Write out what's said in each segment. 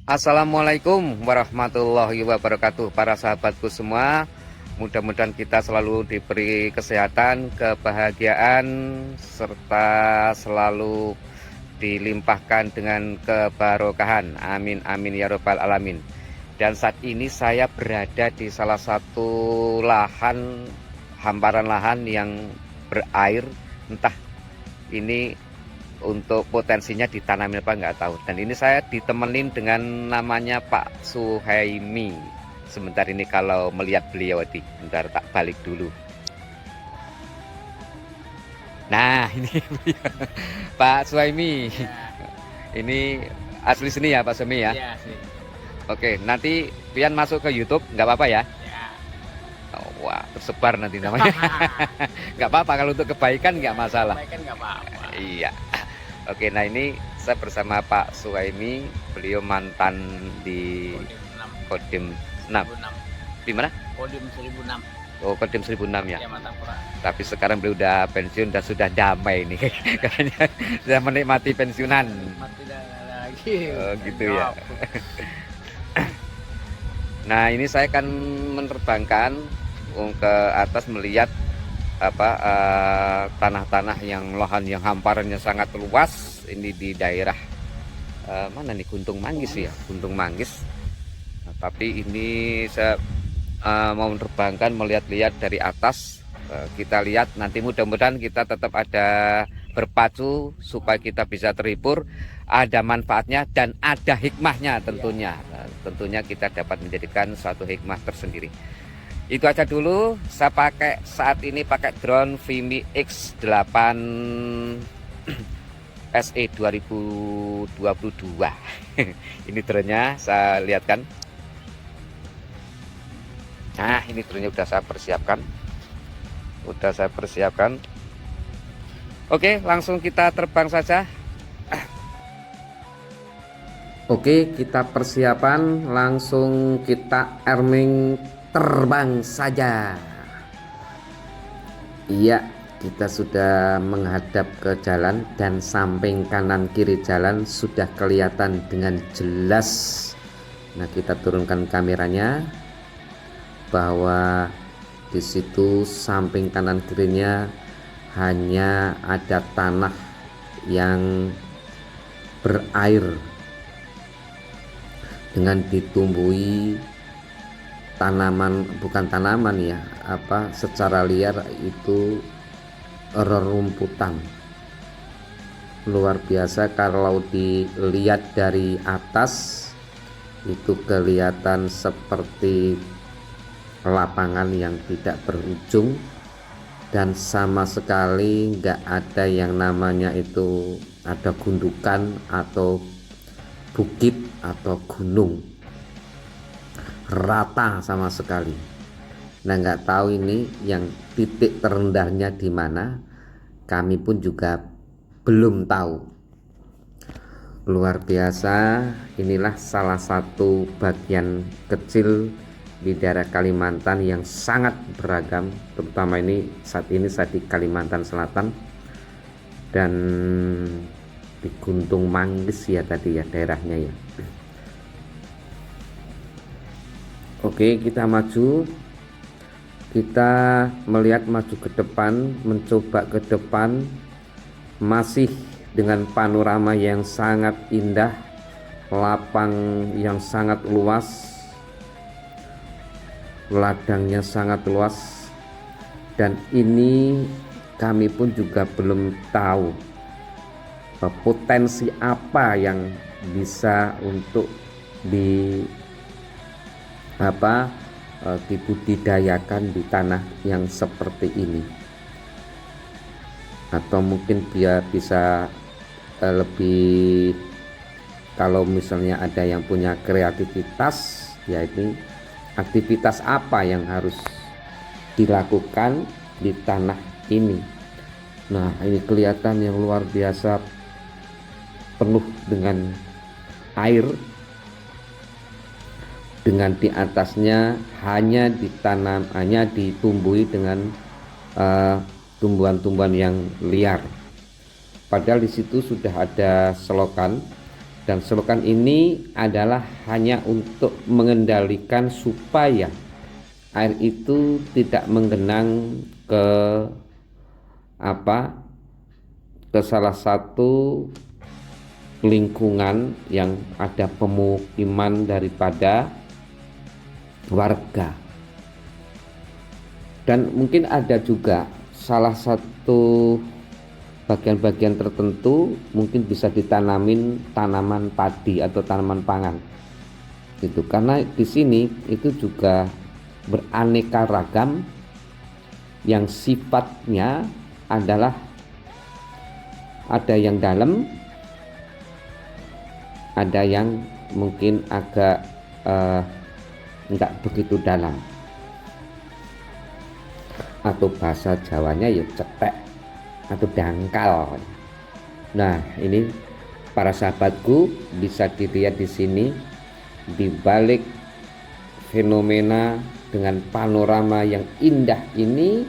Assalamualaikum warahmatullahi wabarakatuh, para sahabatku semua. Mudah-mudahan kita selalu diberi kesehatan, kebahagiaan, serta selalu dilimpahkan dengan kebarokahan. Amin amin ya robbal alamin. Dan saat ini saya berada di salah satu lahan, hamparan lahan yang berair. Entah ini untuk potensinya ditanamin apa nggak tahu. Dan ini saya ditemenin dengan namanya Pak Suhaimi. Sebentar ini kalau melihat beliau bentar tak balik dulu. Nah ini Pak Suhaimi. Ya, Ini asli sini ya Pak Suhaimi ya. ya sih. Oke, nanti pian masuk ke YouTube nggak apa-apa ya. Ya. Oh, wah, tersebar nanti namanya. Nggak apa-apa, kalau untuk kebaikan nggak masalah. Kebaikan nggak apa-apa. Iya. Oke, nah ini saya bersama Pak Suhaimi. Beliau mantan di Kodim Kodim 6. 1006. Di mana? Kodim 1006. Oh, Kodim 1006 ya. Ya, Mantapura. Tapi sekarang beliau udah pensiun dan sudah damai nih. Katanya sudah menikmati pensiunan. Mati dah lagi. Oh, gitu ya. Nah, ini saya akan menerbangkan ke atas melihat tanah-tanah yang lahan yang hamparannya sangat luas. Ini di daerah mana nih, Guntung Manggis ya, Guntung Manggis. Nah, tapi ini saya mau menerbangkan melihat-lihat dari atas. Kita lihat nanti, mudah-mudahan kita tetap ada berpacu supaya kita bisa terhibur, ada manfaatnya dan ada hikmahnya tentunya. Tentunya kita dapat menjadikan suatu hikmah tersendiri. Itu aja dulu. Saya saat ini pakai drone Vimi X8 SE 2022. Ini dronenya saya lihatkan. Nah, ini dronenya udah saya persiapkan. Oke, langsung kita terbang saja. Oke, kita persiapan, langsung kita arming terbang saja. Iya, kita sudah menghadap ke jalan dan samping kanan kiri jalan sudah kelihatan dengan jelas. Nah, kita turunkan kameranya bahwa di situ samping kanan kirinya hanya ada tanah yang berair dengan ditumbuhi tanaman, bukan tanaman ya, secara liar itu rerumputan. Luar biasa kalau dilihat dari atas itu kelihatan seperti lapangan yang tidak berujung dan sama sekali nggak ada yang namanya itu ada gundukan atau bukit atau gunung, rata sama sekali. Nah, nggak tahu ini yang titik terendahnya di mana, kami pun juga belum tahu. Luar biasa. Inilah salah satu bagian kecil di daerah Kalimantan yang sangat beragam, terutama ini saat ini saya di Kalimantan Selatan dan di Guntung Manggis ya tadi ya daerahnya ya. Oke, kita maju, kita melihat maju ke depan, mencoba ke depan, masih dengan panorama yang sangat indah, lapang yang sangat luas, ladangnya sangat luas, dan ini kami pun juga belum tahu potensi apa yang bisa untuk dibudidayakan di tanah yang seperti ini, atau mungkin dia bisa lebih, kalau misalnya ada yang punya kreativitas, ya ini aktivitas apa yang harus dilakukan di tanah ini. Nah, ini kelihatan yang luar biasa, penuh dengan air, dengan di atasnya hanya ditumbuhi dengan tumbuhan-tumbuhan yang liar. Padahal di situ sudah ada selokan Dan selokan ini adalah hanya untuk mengendalikan supaya air itu tidak menggenang ke ke salah satu lingkungan yang ada pemukiman daripada warga. Dan mungkin ada juga salah satu bagian-bagian tertentu mungkin bisa ditanamin tanaman padi atau tanaman pangan gitu, karena di sini itu juga beraneka ragam yang sifatnya adalah ada yang dalam, ada yang mungkin agak enggak begitu dalam, atau bahasa Jawanya ya cetek atau dangkal. Nah, ini para sahabatku bisa dilihat di sini, di balik fenomena dengan panorama yang indah ini,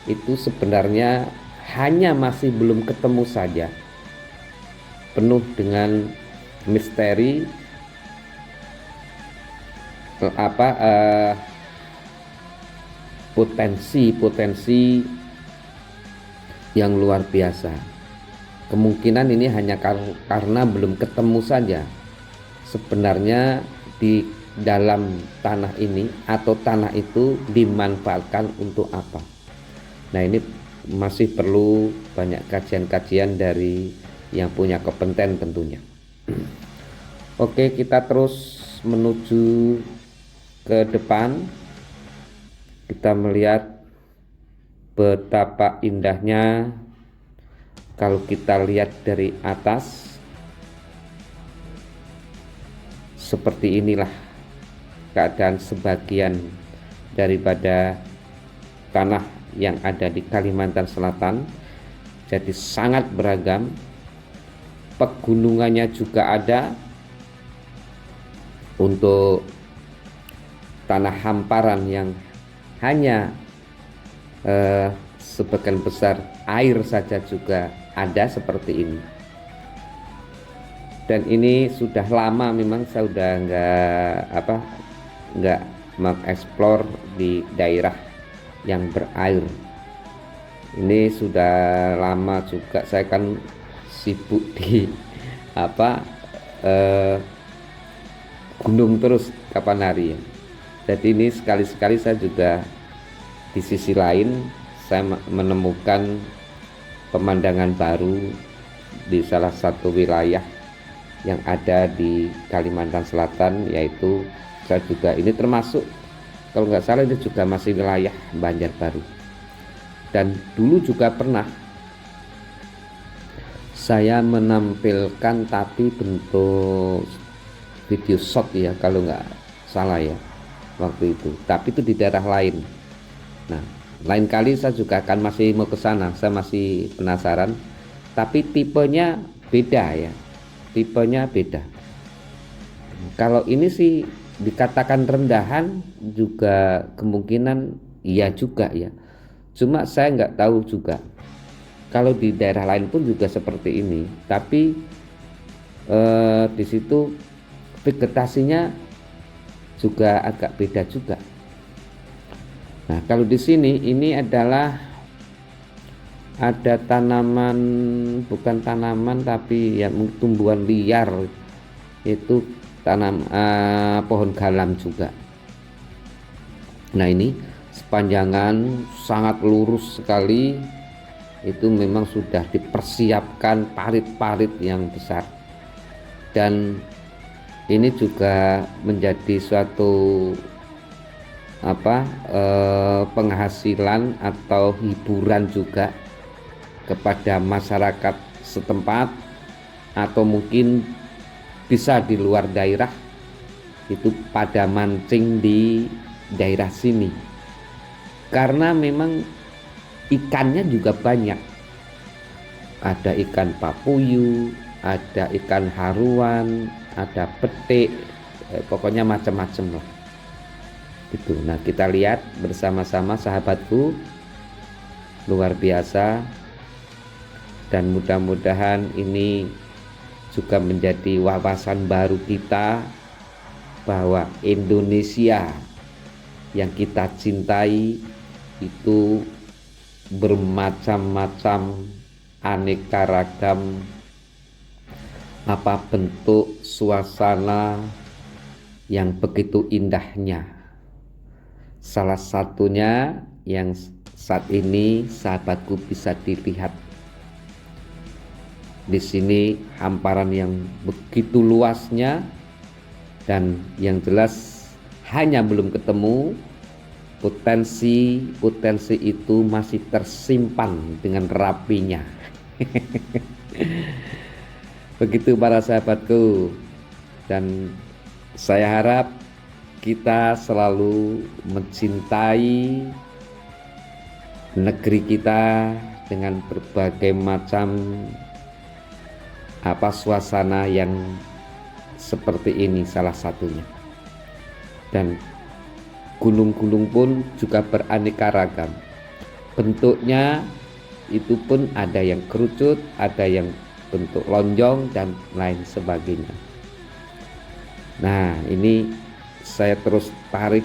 itu sebenarnya hanya masih belum ketemu saja, penuh dengan misteri potensi yang luar biasa. Kemungkinan ini hanya karena belum ketemu saja. Sebenarnya di dalam tanah ini atau tanah itu dimanfaatkan untuk apa? Nah, ini masih perlu banyak kajian-kajian dari yang punya kompeten tentunya. Oke, kita terus menuju ke depan. Kita melihat betapa indahnya kalau kita lihat dari atas. Seperti inilah keadaan sebagian daripada tanah yang ada di Kalimantan Selatan. Jadi sangat beragam, pegunungannya juga ada. Untuk tanah hamparan yang hanya sebagian besar air saja juga ada seperti ini. Dan ini sudah lama memang saya udah nggak mengeksplor di daerah yang berair. Ini sudah lama juga saya kan sibuk di gunung terus kapan hari ya. Jadi ini sekali-sekali saya juga di sisi lain saya menemukan pemandangan baru di salah satu wilayah yang ada di Kalimantan Selatan, yaitu saya juga ini termasuk kalau nggak salah ini juga masih wilayah Banjarbaru. Dan dulu juga pernah saya menampilkan tapi bentuk video shot ya kalau nggak salah ya waktu itu, tapi itu di daerah lain. Nah, lain kali saya juga akan masih mau ke sana, saya masih penasaran, tapi tipenya beda ya, tipenya beda. Kalau ini sih dikatakan rendahan juga kemungkinan iya juga ya, cuma saya nggak tahu juga kalau di daerah lain pun juga seperti ini, tapi di situ vegetasinya juga agak beda juga. Nah, kalau di sini ini adalah ada tanaman, bukan tanaman tapi ya tumbuhan liar, itu pohon galam juga. Nah, ini sepanjangan sangat lurus sekali, itu memang sudah dipersiapkan parit-parit yang besar. Dan ini juga menjadi suatu penghasilan atau hiburan juga kepada masyarakat setempat, atau mungkin bisa di luar daerah itu pada mancing di daerah sini, karena memang ikannya juga banyak. Ada ikan papuyu, ada ikan haruan, ada petik, pokoknya macam-macam lah gitu. Nah, kita lihat bersama-sama sahabatku, luar biasa. Dan mudah-mudahan ini juga menjadi wawasan baru kita bahwa Indonesia yang kita cintai itu bermacam-macam, aneka ragam, apa bentuk suasana yang begitu indahnya. Salah satunya yang saat ini sahabatku bisa dilihat di sini, hamparan yang begitu luasnya, dan yang jelas hanya belum ketemu potensi itu masih tersimpan dengan rapinya. Begitu para sahabatku, dan saya harap kita selalu mencintai negeri kita dengan berbagai macam suasana yang seperti ini salah satunya. Dan gunung-gunung pun juga beraneka ragam bentuknya, itu pun ada yang kerucut, ada yang bentuk lonjong dan lain sebagainya. Nah, ini saya terus tarik,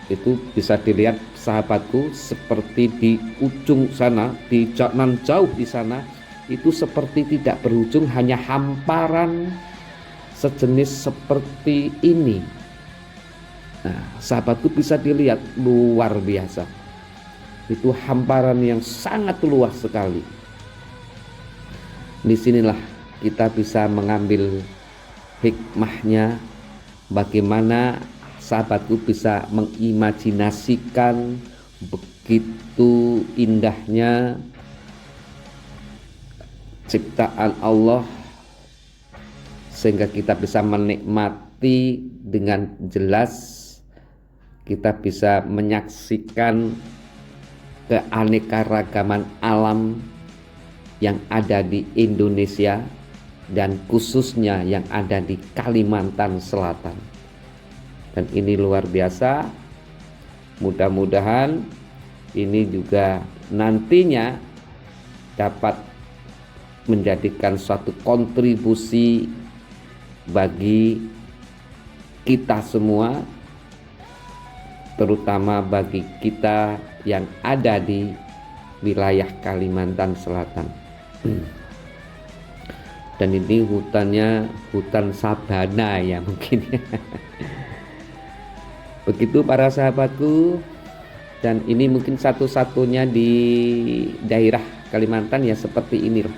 itu bisa dilihat sahabatku, seperti di ujung sana, di nan jauh di sana, itu seperti tidak berujung, hanya hamparan sejenis seperti ini. Nah, sahabatku bisa dilihat luar biasa. Itu hamparan yang sangat luas sekali. Disinilah kita bisa mengambil hikmahnya, bagaimana sahabatku bisa mengimajinasikan begitu indahnya ciptaan Allah, sehingga kita bisa menikmati dengan jelas, kita bisa menyaksikan keanekaragaman alam yang ada di Indonesia dan khususnya yang ada di Kalimantan Selatan. Dan ini luar biasa. Mudah-mudahan ini juga nantinya dapat menjadikan suatu kontribusi bagi kita semua, terutama bagi kita yang ada di wilayah Kalimantan Selatan. Dan ini hutannya hutan sabana ya mungkin. Begitu para sahabatku, dan ini mungkin satu-satunya di daerah Kalimantan ya seperti ini loh.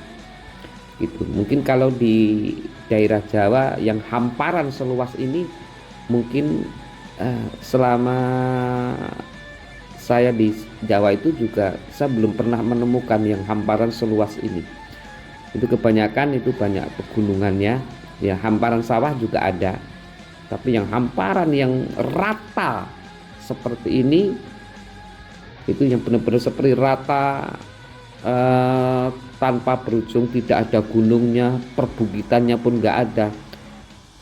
Gitu. Mungkin kalau di daerah Jawa yang hamparan seluas ini, mungkin selama saya di Jawa itu juga saya belum pernah menemukan yang hamparan seluas ini. Itu kebanyakan itu banyak pegunungannya, ya hamparan sawah juga ada, tapi yang hamparan yang rata seperti ini, itu yang benar-benar seperti rata, tanpa berujung, tidak ada gunungnya, perbukitannya pun nggak ada.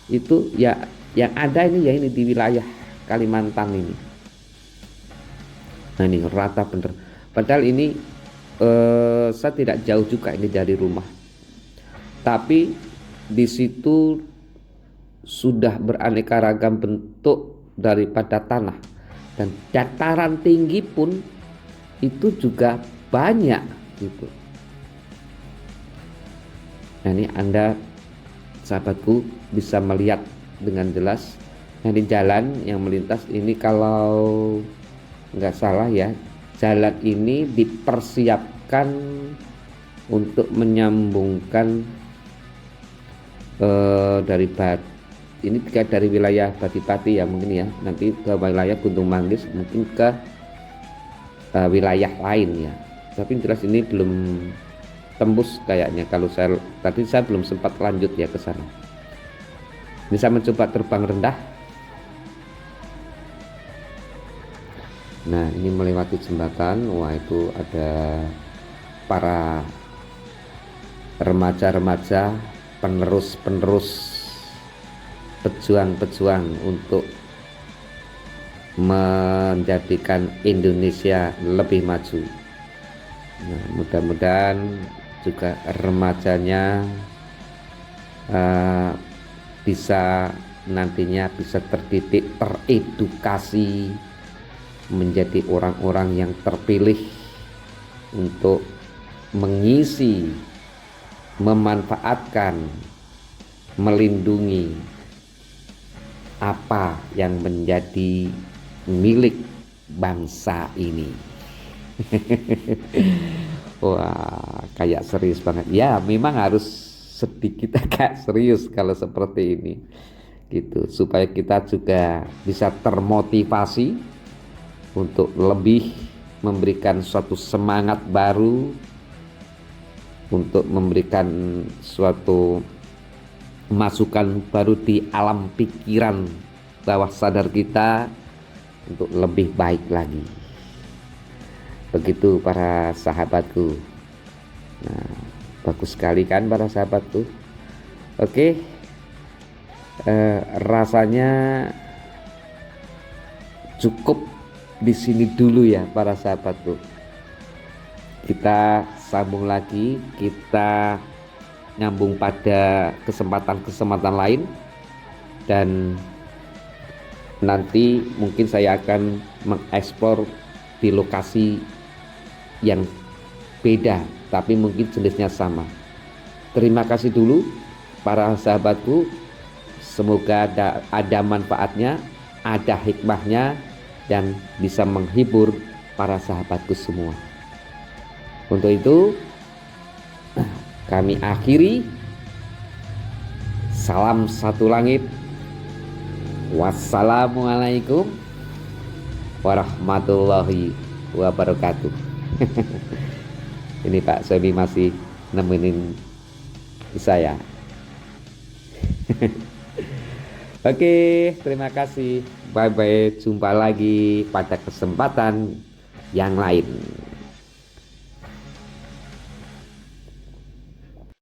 Itu ya yang ada ini ya ini di wilayah Kalimantan ini. Nah ini rata bener. Padahal ini saya tidak jauh juga ini dari rumah. Tapi di situ sudah beraneka ragam bentuk daripada tanah, dan dataran tinggi pun itu juga banyak gitu. Nah ini Anda sahabatku bisa melihat dengan jelas. Nah ini jalan yang melintas ini, kalau nggak salah ya, jalan ini dipersiapkan untuk menyambungkan dari ini dari wilayah Badipati ya mungkin ya, nanti ke wilayah Gunung Manggis, mungkin ke wilayah lain ya. Tapi jelas ini belum tembus kayaknya, kalau saya tadi saya belum sempat lanjut ya ke sana. Bisa mencoba terbang rendah. Nah ini melewati jembatan, wah itu ada para remaja-remaja penerus pejuang-pejuang untuk menjadikan Indonesia lebih maju. Nah mudah-mudahan juga remajanya eh, bisa nantinya bisa terdidik, teredukasi menjadi orang-orang yang terpilih untuk mengisi, memanfaatkan, melindungi apa yang menjadi milik bangsa ini. Wah, kayak serius banget. Ya, memang harus sedikit agak serius kalau seperti ini. Gitu, supaya kita juga bisa termotivasi untuk lebih memberikan suatu semangat baru, untuk memberikan suatu masukan baru di alam pikiran bawah sadar kita untuk lebih baik lagi. Begitu para sahabatku. Nah, bagus sekali kan para sahabatku. Oke, rasanya cukup di sini dulu ya para sahabatku. Kita sambung lagi, kita nyambung pada kesempatan-kesempatan lain, dan nanti mungkin saya akan mengeksplor di lokasi yang beda tapi mungkin jenisnya sama. Terima kasih dulu para sahabatku, semoga ada manfaatnya, ada hikmahnya, dan bisa menghibur para sahabatku semua. Untuk itu kami akhiri. Salam satu langit. Wassalamualaikum warahmatullahi wabarakatuh. Ini Pak Sobi masih nemenin saya. Oke, terima kasih. Bye bye. Jumpa lagi pada kesempatan yang lain.